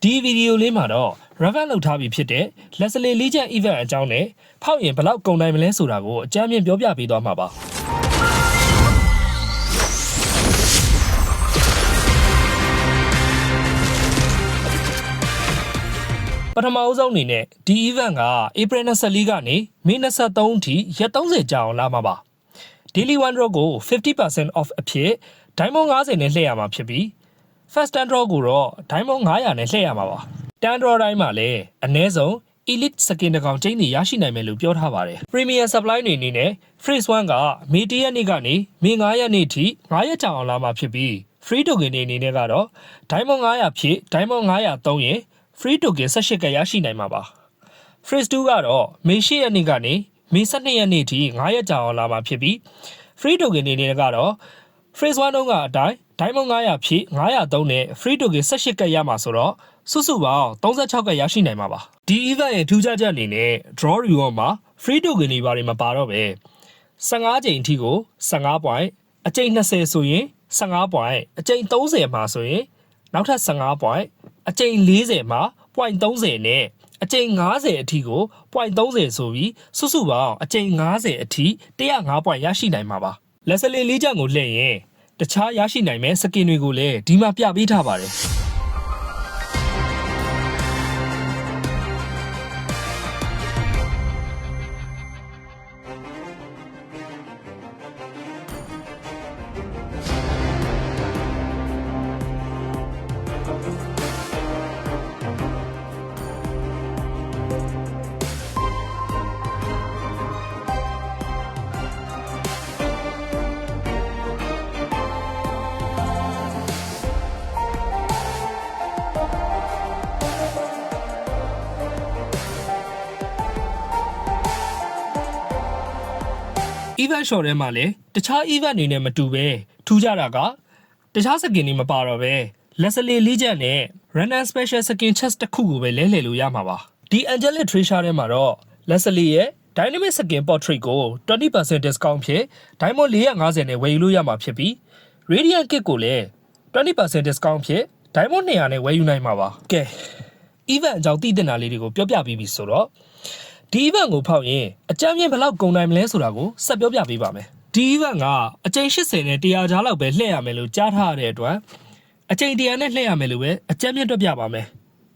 ဒီဗီဒီယိုလေးမှာတော့ reverse လုပ်ထားပြီးဖြစ်တဲ့ Leslie Legend event အကြောင်းနဲ့ဖောက်ရင်ဘယ်လောက်ကုန်နိုင်မလဲဆိုတာကိုအကြမ်းမြင်ပြောပြပေးသွားမှာပါပထမအဆုံးအနေနဲ့ဒီ event က April 24ကနေ May 23အထိရက်30ကြာအောင်လာမှာပါ Daily One Draw ကို 50% off အဖြစ် Diamond 50နဲ့လှည့်ရမှာဖြစ်ပြီး First Stand Draw ကိုတော့ Diamond 900နဲ့လှည့်ရမှာပါ Stand Draw တိုင်းမှာလည်းအနည်းဆုံး Elite Skin တစ်ကောင်ကျင်းနေရရှိနိုင်မယ်လို့ပြောထားပါတယ် Premium Supply တွေအနေနဲ့ Phase 1က May 1ရက်နေ့ကနေ May 9ရက်နေ့ထိ9ရက်ကြာအောင်လာမှာဖြစ်ပြီး Free Token တွေအနေနဲ့ကတော့ Diamond 900ဖြစ် Diamond 900သုံးရင်Free Token 18ကရရှိနိုင်မှာပါ Phase 2ကတော့ May 8ရက်နေ့ကနေ May 12ရက်နေ့ထိ9ရက်ကြာအောင်လာမှာဖြစ်ပြီး Free Token အနေနဲ့ကတော့ Phase 1တုန်းကအတိုင်း Diamond 900ဖြစ်900သုံးနဲ့ Free Token 18ကရမှာဆိုတော့စုစုပေါင်း36ကရရှိနိုင်မှာပါဒီ event ရဲ့ထူးခြားချက်အနေနဲ့ Draw Reward မှာ Free Token တွေဘာတွေမပါတော့ပဲ15ချိန်အထိကို15 point အချိန်20ဆိုရင်15 point အချိန်30မှာဆိုရင်နောက်ထပ်15 point အချိန်40မှာ point 30နဲ့အချိန်50အထိကို point 30ဆိုပြီးစုစုပေါင်းအချိန်50အထိ105 point ရရှိနိုင်မှာပါ Leslie Legend ကိုလှည့်ရင်တခြားရရှိနိုင်မဲ့ skin တွေကိုလည်းဒီမှာပြပေးထားပါတယ်event short ထဲမှာလည်းတခြား event တွေနဲ့မတူပဲထူးခြားတာကတခြား skin တွေမပါတော့ပဲ Leslie Legend နဲ့ Random Special Skin Chest တစ်ခုကိုပဲလဲလှယ်လို့ရမှာပါဒီ Angelic Treasure ထဲမှာတော့ Leslie ရဲ့ Dynamic Skin Portrait ကို 20% discount ဖြင့် Diamond 450နဲ့ဝယ်ယူလို့ရမှာဖြစ်ပြီး Radiant Kit ကိုလည်း 20% discount ဖြင့် Diamond 200နဲ့ဝယ်ယူနိုင်မှာပါကဲ event အကြောင်းသိတဲ့နာလေးတွေကိုပြောပြပြီးပြီဆိုတော့ဒီ event ကိုဖောက်ရင်အကြမ်းမြင့်ဘယ်လောက်ကုန်နိုင်မလဲဆိုတာကိုဆက်ပြောပြပေးပါမယ်ဒီ event ကအချိန်80နဲ့100ကြားလောက်ပဲလှည့်ရမယ်လို့ကြားထားရတဲ့အတွက်အချိန်100နဲ့လှည့်ရမယ်လို့ပဲအကြမ်းမြင့်တွက်ပြပါမယ်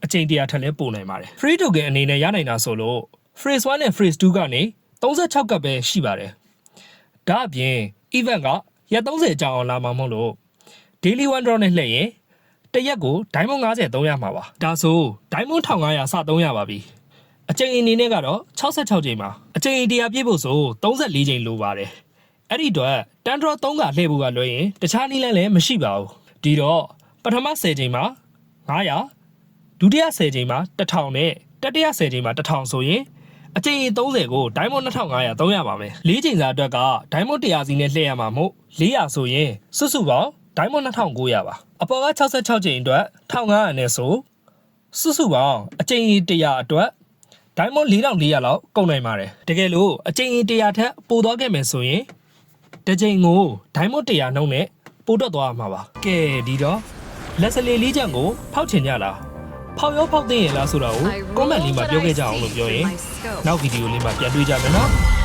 အချိန်100ထက်လည်းပိုနိုင်ပါတယ် Free Token အနေနဲ့ရနိုင်တာဆိုလို့ Phase 1နဲ့ Phase 2ကနေ36ကပ်ပဲရှိပါတယ်ဒါအပြင် event ကရက်30ကြာအောင်လာမှာမဟုတ်လို့ Daily One Draw နဲ့လှည့်ရင်တရက်ကို Diamond 50သုံးရမှာပါဒါဆို Diamond 1500စသုံးရပါပြီအချိန်အနေနဲ့ကတော့66ချိန်ပါအချိန်100ပြည့်ဖို့ဆို34ချိန်လိုပါတယ်အဲ့ဒီတော့တန်ဒရော3ကလှည့်ဖို့ကလွှဲရင်တခြားနည်းလမ်းလည်းမရှိပါဘူးဒီတော့ပထမ10ချိန်မှာ900ဒုတိယ10ချိန်မှာ1000နဲ့တတိယ10ချိန်မှာ1000ဆိုရင်အချိန်30ကို Diamond 2500သုံးရပါမယ်၄ချိန်စာအတွက်က Diamond 100စီနဲ့လှည့်ရမှာမို့400ဆိုရင်စုစုပေါင်း Diamond 2900ပါအပေါ်က66ချိန်အတွက်1500နဲ့ဆိုစုစုပေါင်းအချိန်100အတွက် Diamond 4400လောက်ကုန်နိုင်ပါတယ်တကယ်လို့အချိန်100ထက်ပိုသွားခဲ့မယ်ဆိုရင်တစ်ချိန်ကို Diamond 100နှုန်းနဲ့ပိုတော့သွားမှာပါကဲဒီတော့ Leslie Legend ကိုဖောက်ချင်ကြလားဖောက်ရောဖောက်သိရင်လားဆိုတာကို comment လေးမှာပြောခဲ့ကြအောင်လို့ပြောရင်နောက်ဗီဒီယိုလေးမှာပြန်တွေ့ကြမယ်နော်